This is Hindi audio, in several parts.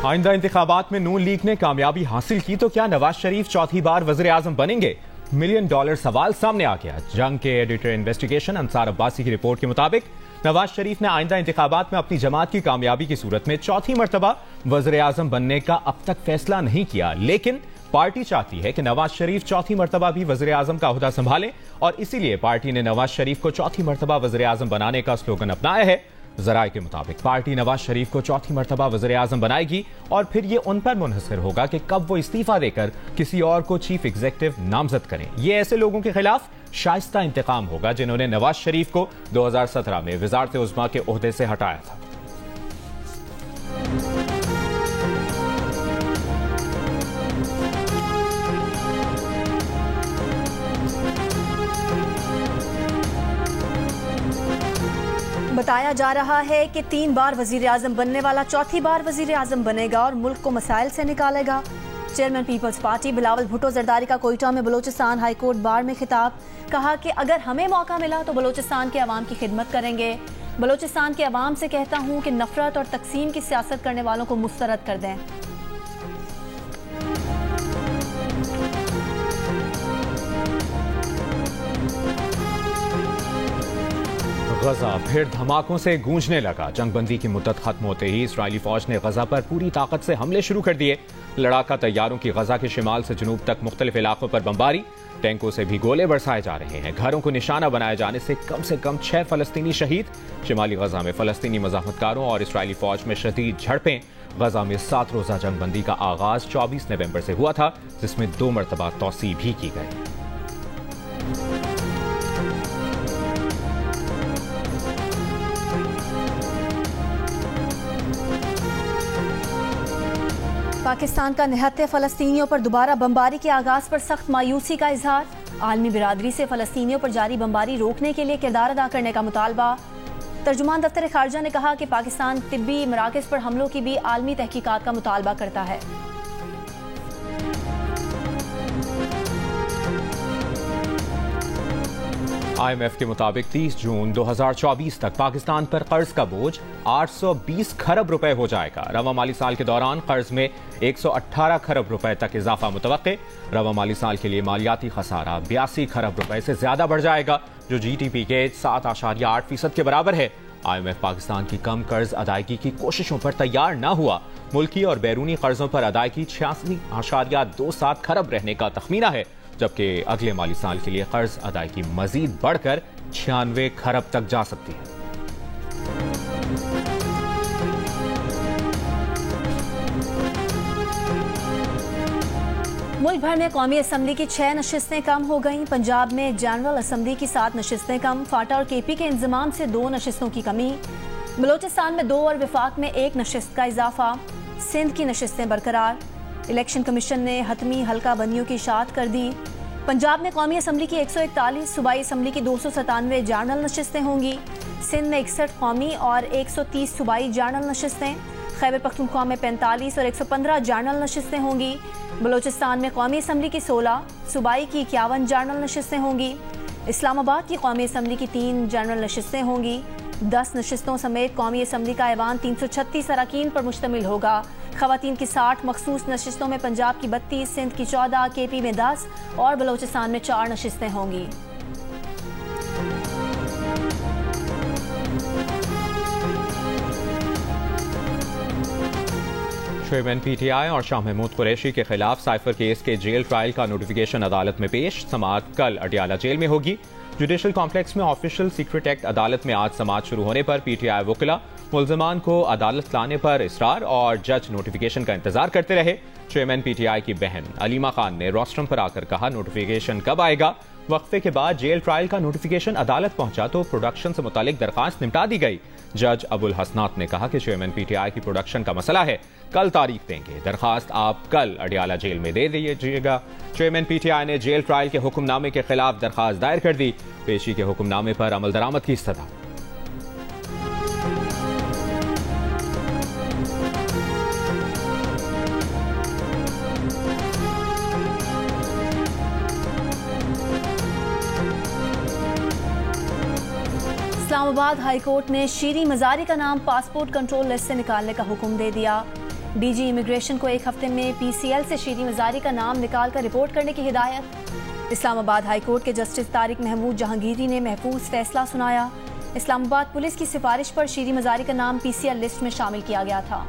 आइंदा इंतखाबात में नून लीग ने कामयाबी हासिल की तो क्या नवाज शरीफ चौथी बार वज़ीर आज़म बनेंगे? $1 मिलियन सवाल सामने आ गया। जंग के एडिटर इन्वेस्टिगेशन अंसार अब्बासी की रिपोर्ट के मुताबिक नवाज शरीफ ने आइंदा इंतखाबात में अपनी जमात की कामयाबी की सूरत में चौथी मरतबा वज़ीर आज़म बनने का अब तक फैसला नहीं किया, लेकिन पार्टी चाहती है कि नवाज शरीफ चौथी मरतबा भी वज़ीर आज़म का ओहदा संभालें और इसीलिए पार्टी ने नवाज शरीफ को चौथी मरतबा वज़ीर आज़म बनाने का स्लोगन अपनाया है। जराये के मुताबिक पार्टी नवाज शरीफ को चौथी मरतबा वज़ीर आज़म बनाएगी और फिर ये उन पर मुनहसर होगा कि कब वो इस्तीफा देकर किसी और को चीफ एग्जीक्यूटिव नामजद करें। ये ऐसे लोगों के खिलाफ शाइस्ता इंतकाम होगा जिन्होंने नवाज शरीफ को 2017 में वज़ारत उज़्मा के ओहदे से हटाया था। बताया जा रहा है कि 3 बार वजीर आजम बनने वाला चौथी बार वजीर आजम बनेगा और मुल्क को मसाइल से निकालेगा। Chairman People's Party Bilawal Bhutto Zardari का कोयटा में बलोचिस्तान हाई कोर्ट बार में खिताब, कहा कि अगर हमें मौका मिला तो बलोचिस्तान के अवाम की खिदमत करेंगे। बलोचिस्तान के अवाम से कहता हूँ कि नफरत और तकसीम की सियासत करने वालों को मुस्तरद कर दें। गजा फिर धमाकों से गूंजने लगा। जंगबंदी की मुद्दत खत्म होते ही इस्राएली फौज ने गजा पर पूरी ताकत से हमले शुरू कर दिए। लड़ाका तैयारों की गजा के शिमाल से जुनूब तक मुख्तलिफ इलाकों पर बमबारी, टैंकों से भी गोले बरसाए जा रहे हैं। घरों को निशाना बनाए जाने से कम 6 फलस्तीनी शहीद। शिमाली गजा में फलस्तीनी मज़ाहमतकारों और इस्राएली फौज में शदीद झड़पें। गजा में 7 रोज़ा जंगबंदी का आगाज 24 नवंबर से हुआ था, जिसमें 2 मरतबा तौसी भी की गई। पाकिस्तान का निहत्ते फ़लस्तीनियों पर दोबारा बमबारी के आगाज़ पर सख्त मायूसी का इजहार। आलमी बिरादरी से फ़लस्तीनियों पर जारी बमबारी रोकने के लिए किरदार अदा करने का मुतालबा। तर्जुमान दफ्तर खारजा ने कहा कि पाकिस्तान तिब्बी मराकज़ पर हमलों की भी आलमी तहकीकात का मुतालबा करता है। IMF के मुताबिक 30 जून 2024 तक पाकिस्तान पर कर्ज का बोझ 820 खरब रुपए हो जाएगा। रवा माली साल के दौरान कर्ज में 118 खरब रुपए तक इजाफा मुतवक्के। रवा माली साल के लिए मालियाती खसारा 82 खरब रुपए से ज्यादा बढ़ जाएगा, जो GDP के 7.8% के बराबर है। IMF पाकिस्तान की कम कर्ज अदायगी की कोशिशों पर तैयार न हुआ। मुल्की और बैरूनी कर्जों पर अदायगी 86.27 खरब रहने का तखमीना है, जबकि अगले माली साल के लिए कर्ज अदायगी मजीद बढ़कर 96 खरब तक जा सकती है। मुल्क भर में कौमी असम्बली की 6 नशिस्तें कम हो गईं। पंजाब में जनरल असम्बली की 7 नशिस्तें कम। फाटा और KP के इंतजाम से 2 नशिस्तों की कमी। बलोचिस्तान में 2 और विफाक में 1 नशिस्त का इजाफा। सिंध की नशिस्तें बरकरार। इलेक्शन कमीशन ने हतमी हल्का बंदियों की इशाअत कर दी। पंजाब में कौमी असम्बली की 141, सूबाई असम्बली की 297 जनरल नशिस्तें होंगी। सिंध में 61 कौमी और 130 सूबाई जनरल नशिस्तें। खैबर पख्तूनख्वा में 45 और 115 जनरल नशिस्तें होंगी। बलोचिस्तान में कौमी असम्बली की 16, सूबाई की 51 जनरल नशिस्तें होंगी। इस्लामाबाद की कौमी असम्बली की 3 जनरल नशिस्तें होंगी। 10 नशिस्तों समेत कौमी असम्बली का ऐवान 336 अरकान पर मुश्तमिल होगा। खवातीन की 60 मखसूस नशिस्तों में पंजाब की 32, सिंध की 14, KP में 10 और बलोचिस्तान में 4 नशिस्तें होंगी। चेयरमैन PTI और शाह महमूद कुरैशी के खिलाफ साइफर केस के जेल ट्रायल का नोटिफिकेशन अदालत में पेश। समाअत कल अडियाला जेल में होगी। जुडिशल कॉम्प्लेक्स में ऑफिशियल सीक्रेट एक्ट अदालत में आज समाअत शुरू होने पर PTI वकीला मुल्जिमान को अदालत लाने पर इसरार और जज नोटिफिकेशन का इंतजार करते रहे। चेयरमैन PTI की बहन अलीमा खान ने रोस्ट्रम पर आकर कहा, नोटिफिकेशन कब आएगा? वक्फे के बाद जेल ट्रायल का नोटिफिकेशन अदालत पहुंचा तो प्रोडक्शन से मुतालिक दरखास्त निपटा दी गई। जज अबुल हसनात ने कहा कि चेयरमैन PTI की प्रोडक्शन का मसला है, कल तारीख देंगे। दरखास्त आप कल अडियाला जेल में दे दीजिएगा। चेयरमैन PTI ने जेल ट्रायल के हुक्मनामे के खिलाफ दरखास्त दायर कर दी। पेशी के हुक्मनामे पर अमल दरामद की इस्तदा। इस्लामाबाद हाई कोर्ट ने शीरी मजारी का नाम पासपोर्ट कंट्रोल लिस्ट से निकालने का हुक्म दे दिया। डीजी इमिग्रेशन को 1 हफ्ते में PCL से शीरी मजारी का नाम निकाल कर रिपोर्ट करने की हिदायत। इस्लामाबाद हाई कोर्ट के जस्टिस तारिक महमूद जहांगीरी ने महफूज फैसला सुनाया। इस्लामाबाद पुलिस की सिफारिश पर शीरी मजारी का नाम PCL लिस्ट में शामिल किया गया था।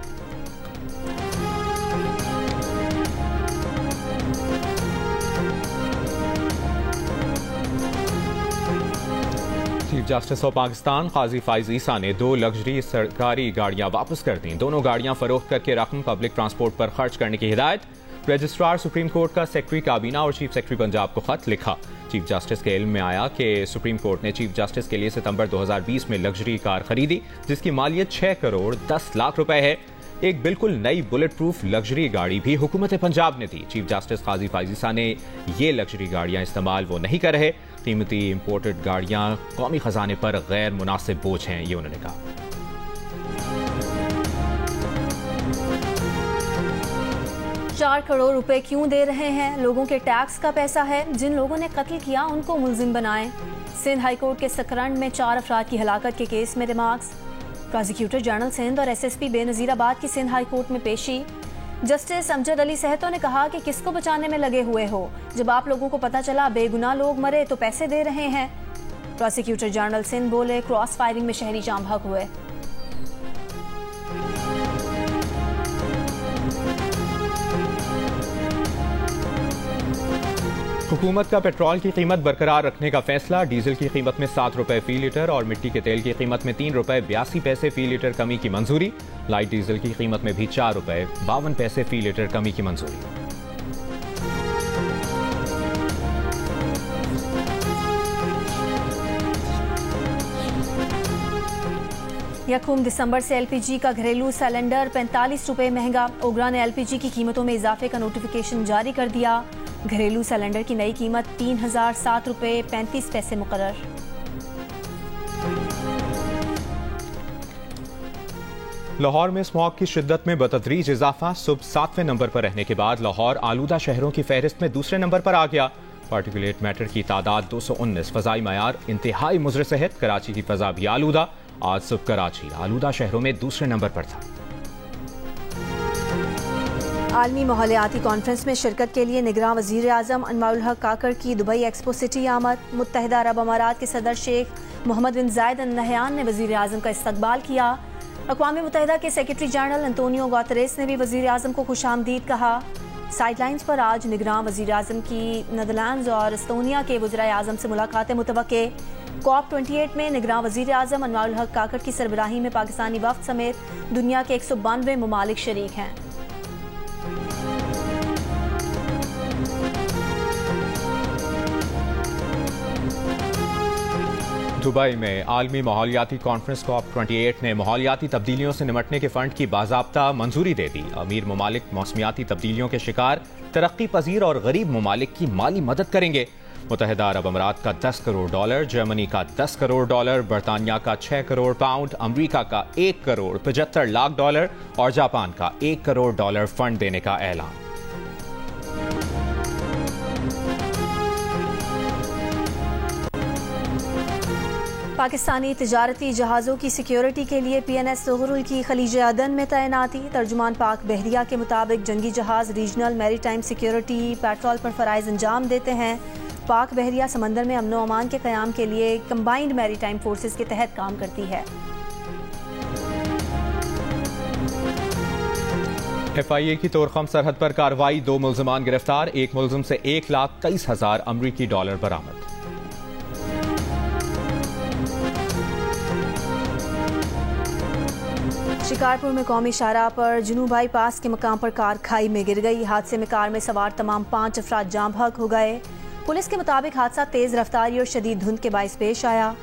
चीफ जस्टिस ऑफ पाकिस्तान काजी फाइज ईसा ने 2 लग्जरी सरकारी गाड़ियां वापस कर दी। दोनों गाड़ियां फरोख्त करके रकम पब्लिक ट्रांसपोर्ट पर खर्च करने की हिदायत। रजिस्ट्रार सुप्रीम कोर्ट का सेक्रेटरी काबीना और चीफ सेक्रेटरी पंजाब को खत लिखा। चीफ जस्टिस के इल्म में आया कि सुप्रीम कोर्ट ने चीफ जस्टिस के लिए सितंबर 2020 में लग्जरी कार खरीदी, जिसकी मालियत 6 करोड़ 10 लाख रुपए है। एक बिल्कुल नई बुलेट प्रूफ लग्जरी गाड़ी भी हुकूमत पंजाब ने दी। चीफ जस्टिस काजी फाइज ईसा ने ये लग्जरी गाड़ियां इस्तेमाल वो नहीं कर रहे। कीमती इंपोर्टेड गाड़ियां कौमी खजाने पर गैर मुनासिब बोझ हैं, ये उन्होंने कहा। चार करोड़ रुपए क्यों दे रहे हैं? लोगों के टैक्स का पैसा है। जिन लोगों ने कत्ल किया उनको मुलजिम बनाएं। सिंध हाई कोर्ट के सकरंड में 4 अफराद की हलाकत के केस में रिमार्क्स। प्रोसिक्यूटर जनरल सिंध और SSP बेनजीराबाद की सिंध हाई कोर्ट में पेशी। जस्टिस अमजद अली सहतो ने कहा कि किसको बचाने में लगे हुए हो? जब आप लोगों को पता चला बेगुनाह लोग मरे तो पैसे दे रहे हैं। प्रोसिक्यूटर जनरल सिंध बोले क्रॉस फायरिंग में शहरी जाम भाग हुए। हुकूमत का पेट्रोल की कीमत बरकरार रखने का फैसला। डीजल की कीमत में 7 रुपए फी लीटर और मिट्टी के तेल की कीमत में 3 रुपए 82 पैसे फी लीटर कमी की मंजूरी। लाइट डीजल की कीमत में भी 4 रुपए 52 पैसे फी लीटर कमी की मंजूरी। यकूम दिसंबर से LPG का घरेलू सिलेंडर 45 रुपए महंगा। ओगरा ने LPG की कीमतों में इजाफे का नोटिफिकेशन जारी कर दिया। घरेलू सिलेंडर की नई कीमत 3007 रुपए 35 पैसे मुकर्रर। लाहौर में स्मॉग की शिद्दत में बतदरीज इजाफा। सुबह 7वें नंबर पर रहने के बाद लाहौर आलूदा शहरों की फहरिस्त में दूसरे नंबर पर आ गया। पार्टिकुलेट मैटर की तादाद 219। फजाई मयार इंतहाई मुज़र सेहत। कराची की फजा भी आलूदा। आज सुबह कराची आलूदा शहरों में दूसरे नंबर पर था। आलमी माहौलियाती कॉन्फ्रेंस में शिरकत के लिए निगरान वज़ीर आज़म अनवारुल हक काकड़ की दुबई एक्सपो सिटी आमद। मुत्तहिदा अरब अमारात के सदर शेख मोहम्मद बिन जायद अल नहयान ने वज़ीर आज़म का इस्तकबाल किया। अक़वाम मुत्तहिदा के सेक्रेटरी जनरल अंतोनियो गुतेरेस ने भी वज़ीर आज़म को खुशामदीद कहा। साइडलाइंस पर आज निगरान वज़ीर आज़म की नीदरलैंड्स और एस्तोनिया के वज़ीर आज़म से मुलाकातें मुतवक्के। COP28 में निगरान वज़ीर आज़म अनवारुल हक काकड़ की सरबराही में पाकिस्तानी वफ़द समेत दुनिया के 192 ममालिक शरीक हैं। दुबई में आलमी माहौलियाती कॉन्फ्रेंस COP28 ने माहौलियाती तब्दीलियों से निपटने के फंड की बाज़ाब्ता मंजूरी दे दी। अमीर ममालिक मौसमियाती तब्दीलियों के शिकार तरक्की पजीर और गरीब ममालिक की माली मदद करेंगे। मुत्तहिदा अरब अमारात का $10 करोड़, जर्मनी का $10 करोड़, बरतानिया का 6 करोड़ पाउंड, अमरीका का $1 करोड़ 75 लाख और जापान का $1 करोड़ फंड देने का ऐलान। पाकिस्तानी तिजारती जहाज़ों की सिक्योरिटी के लिए PNS ज़ुहरुल की खलीज अदन में तैनाती। तर्जुमान पाक बहरिया के मुताबिक जंगी जहाज़ रीजनल मैरीटाइम सिक्योरिटी पेट्रोल पर फ़राइज़ अंजाम देते हैं। पाक बहरिया समंदर में अमन व अमान के क़याम के लिए कंबाइंड मैरीटाइम फोर्सेस के तहत काम करती है। FIA की तोरखम सरहद पर कार्रवाई। 2 मुल्ज़िमान गिरफ्तार। एक मुल्ज़िम से $1,23,000 अमरीकी बरामद। शिकारपुर में कौमी शाहराह पर जुनूब बाईपास के मकाम पर कार खाई में गिर गई। हादसे में कार में सवार तमाम 5 अफराद जाम भाग हो गए। पुलिस के मुताबिक हादसा तेज रफ्तारी और शदीद धुंध के बाइस पेश आया।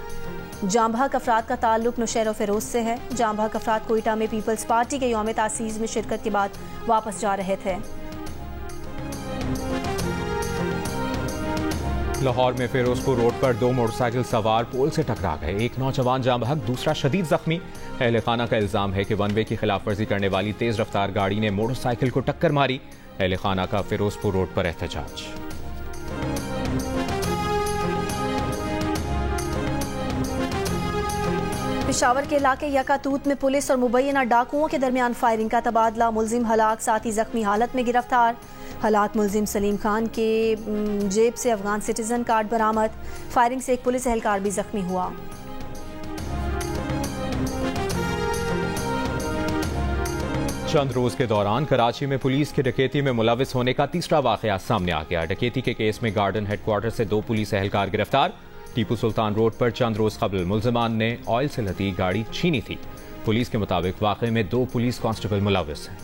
जाम भाग अफराद का ताल्लुक नौशहर फिरोज से है। जाम भाग अफराद कोयटा में पीपल्स पार्टी के यौम तासीस में शिरकत के बाद वापस जा रहे थे। लाहौर में फिरोजपुर रोड पर 2 मोटरसाइकिल सवार पोल से टकरा गए। एक नौजवान जाम बहक, दूसरा शदीद जख्मी। अहले खाना का इल्जाम है कि वन वे की खिलाफ वर्जी करने वाली तेज रफ्तार गाड़ी ने मोटरसाइकिल को टक्कर मारी। अहले खाना का फिरोजपुर रोड पर एहतजाज। पेशावर के इलाके यकातूत में पुलिस और मुबैना डाकुओं के दरमियान फायरिंग का तबादला, मुलजिम हलाक, साथी जख्मी हालत में गिरफ्तार। हलाक मुलजिम सलीम खान के जेब से अफगान सिटीजन कार्ड बरामद। फायरिंग से एक पुलिस एहलकार भी जख्मी हुआ। चंद रोज के दौरान कराची में पुलिस की डकैती में मुलविस होने का तीसरा वाकया सामने आ गया। डकैती के केस में गार्डन हेडक्वार्टर से 2 पुलिस एहलकार गिरफ्तार। टीपू सुल्तान रोड पर चंद रोज कबल मुलजिमान ने ऑयल से लदी गाड़ी छीनी थी। पुलिस के मुताबिक वाकये में 2 पुलिस कांस्टेबल मुलविस हैं।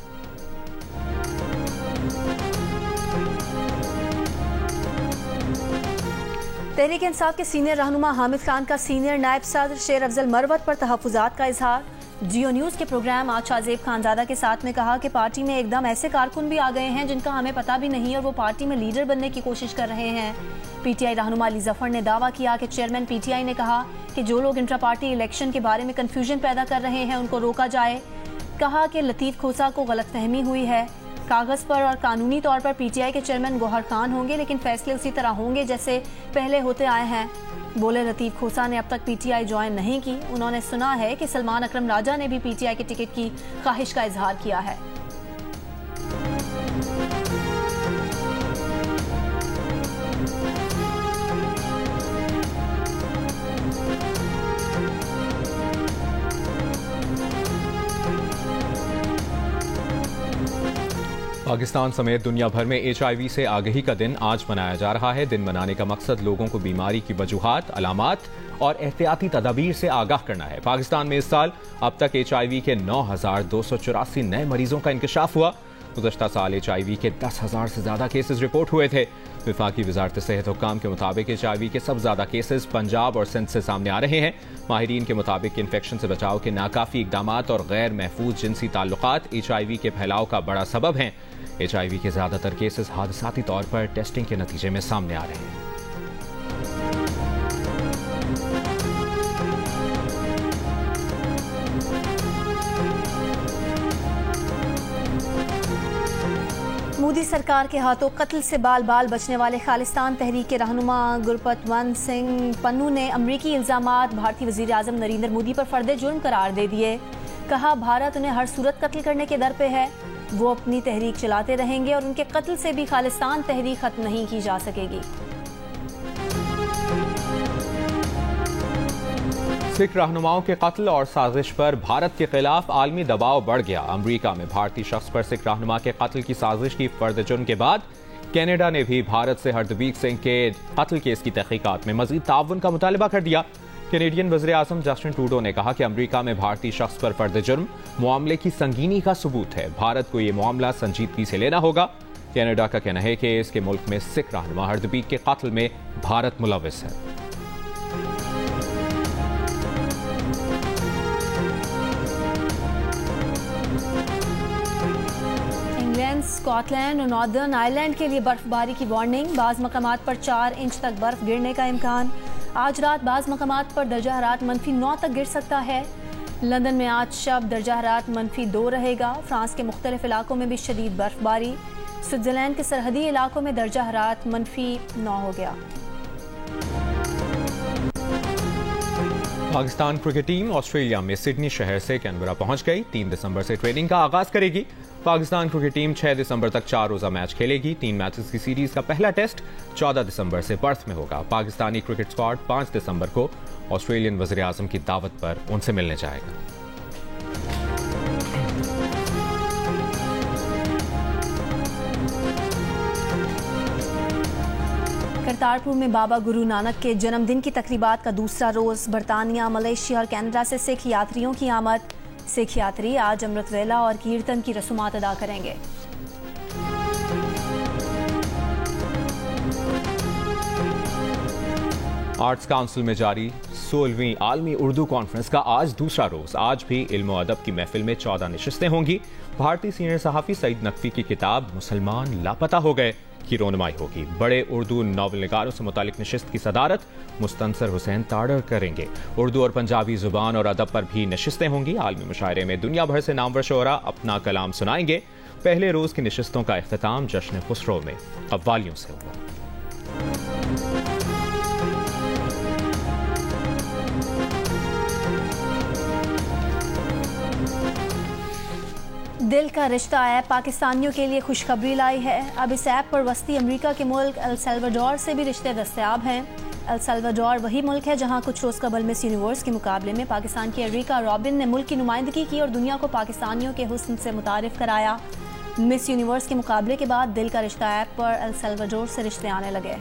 तहरीक इंसाफ के सीनियर रहनुमा हामिद खान का सीनियर नायब सदर शेर अफजल मरवत पर तहफ्फुज़ात का इजहार। जियो न्यूज़ के प्रोग्राम आज शाहजेब खानजादा के साथ में कहा कि पार्टी में एकदम ऐसे कारकुन भी आ गए हैं जिनका हमें पता भी नहीं और वो पार्टी में लीडर बनने की कोशिश कर रहे हैं। पीटीआई रहनुमा अली जफर ने दावा किया कि चेयरमैन पीटीआई ने कहा कि जो लोग इंट्रा पार्टी इलेक्शन के बारे में कन्फ्यूजन पैदा कर रहे हैं उनको रोका जाए। कहा कि लतीफ़ खोसा को गलतफहमी हुई है। कागज़ पर और कानूनी तौर पर पीटीआई के चेयरमैन गौहर खान होंगे, लेकिन फैसले उसी तरह होंगे जैसे पहले होते आए हैं। बोले लतीफ़ खोसा ने अब तक पीटीआई ज्वाइन नहीं की। उन्होंने सुना है कि सलमान अकरम राजा ने भी पीटीआई के टिकट की ख्वाहिश का इजहार किया है। पाकिस्तान समेत दुनिया भर में HIV से आगाही का दिन आज मनाया जा रहा है। दिन मनाने का मकसद लोगों को बीमारी की वजूहात, अलामात और एहतियाती तदाबीर से आगाह करना है। पाकिस्तान में इस साल अब तक HIV के 9,284 नए मरीजों का इंकशाफ हुआ। गुज़श्ता साल HIV के 10,000 से ज्यादा केसेस रिपोर्ट हुए थे। वफाकी वजारत सेहत हुक्काम के मुताबिक HIV के सबसे ज्यादा केसेस पंजाब और सिंध से सामने आ रहे हैं। माहिरीन के मुताबिक इन्फेक्शन से बचाव के नाकाफी इकदामात और गैर महफूज जिनसी ताल्लुकात HIV के फैलाव का बड़ा सबब हैं। HIV के ज्यादातर केसेस हादसाती तौर पर टेस्टिंग के नतीजे में सामने आ रहे हैं। मोदी सरकार के हाथों कत्ल से बाल बाल बचने वाले खालिस्तान तहरीक के रहनुमा गुरपतवंत सिंह पन्नू ने अमरीकी इल्जामात भारतीय वज़ीर आज़म नरेंद्र मोदी पर फर्द जुर्म करार दे दिए। कहा भारत उन्हें हर सूरत कत्ल करने के दर पे है। वो अपनी तहरीक चलाते रहेंगे और उनके कत्ल से भी खालिस्तान तहरीक खत्म नहीं की जा सकेगी। सिख रहनुमाओं के कत्ल और साजिश पर भारत के खिलाफ आलमी दबाव बढ़ गया। अमरीका में भारतीय शख्स पर सिख रहनुमा के कत्ल की साजिश की फर्द जुर्म के बाद कनाडा ने भी भारत से हरदीप सिंह के कत्ल केस की तहकीकात में मजीद ताउन का मुतालबा कर दिया। कैनेडियन वज़ीर आज़म जस्टिन ट्रूडो ने कहा कि अमरीका में भारतीय शख्स पर फर्द जुर्म मामले की संगीनी का सबूत है। भारत को ये मामला संजीदगी से लेना होगा। कनाडा का कहना है कि इसके मुल्क में सिख रहनुमा हरदीप के कत्ल में भारत मुलविस है। इंग्लैंड, स्कॉटलैंड और नॉर्दर्न आयरलैंड के लिए बर्फबारी की वार्निंग। बाज़ मकामात पर 4 इंच तक बर्फ गिरने का इम्कान। आज रात बाज़ मकामात पर दर्जा हरारत -9 तक गिर सकता है। लंदन में आज शब दर्जा हरारत -2 रहेगा। फ्रांस के मुख्तलिफ इलाकों में भी शदीद बर्फबारी। स्विट्जरलैंड के सरहदी इलाकों में दर्जा हरारत -9 हो गया। पाकिस्तान क्रिकेट टीम ऑस्ट्रेलिया में सिडनी शहर से कैनबरा पहुंच गई। 3 दिसंबर से ट्रेनिंग का आगाज करेगी। पाकिस्तान क्रिकेट टीम 6 दिसंबर तक 4 रोजा मैच खेलेगी। 3 मैचेस की सीरीज का पहला टेस्ट 14 दिसंबर से पर्थ में होगा। पाकिस्तानी क्रिकेट स्क्वाड 5 दिसंबर को ऑस्ट्रेलियन वज़ीर आज़म की दावत पर उनसे मिलने जाएगा। करतारपुर में बाबा गुरु नानक के जन्मदिन की तकरीबात का दूसरा रोज। बरतानिया, मलेशिया और कनाडा से सिख यात्रियों की आमद। सिख यात्री आज अमृत वेला और कीर्तन की रसूमात अदा करेंगे। आर्ट्स काउंसिल में जारी 16वीं आलमी उर्दू कॉन्फ्रेंस का आज दूसरा रोज। आज भी इल्म और अदब की महफिल में 14 नशिस्तें होंगी। भारतीय सीनियर सहाफ़ी सईद नकवी की किताब मुसलमान लापता हो गए की रोनमाई होगी। बड़े उर्दू नावल निगारों से मुतालिक नशिस्त की सदारत मुस्तंसर हुसैन ताड़र करेंगे। उर्दू और पंजाबी जुबान और अदब पर भी नशिस्तें होंगी। आलमी मुशायरे में दुनिया भर से नामवर शोरा अपना कलाम सुनाएंगे। पहले रोज की नशिस्तों का इख्तिताम जश्न खुसरो में कव्वालियों से होगा। दिल का रिश्ता ऐप पाकिस्तानियों के लिए खुशखबरी लाई है। अब इस ऐप पर वस्ती अमेरिका के मुल्क एल सल्वाडोर से भी रिश्ते दस्तयाब हैं। एल सल्वाडोर वही मुल्क है जहां कुछ रोज़ कबल मिस यूनिवर्स के मुकाबले में पाकिस्तान की एरिका रॉबिन ने मुल्क की नुमाइंदगी की और दुनिया को पाकिस्तानियों के हुस्न से मुतारिफ कराया। मिस यूनिवर्स के मुकाबले के बाद दिल का रिश्ता ऐप पर एल सल्वाडोर से रिश्ते आने लगे।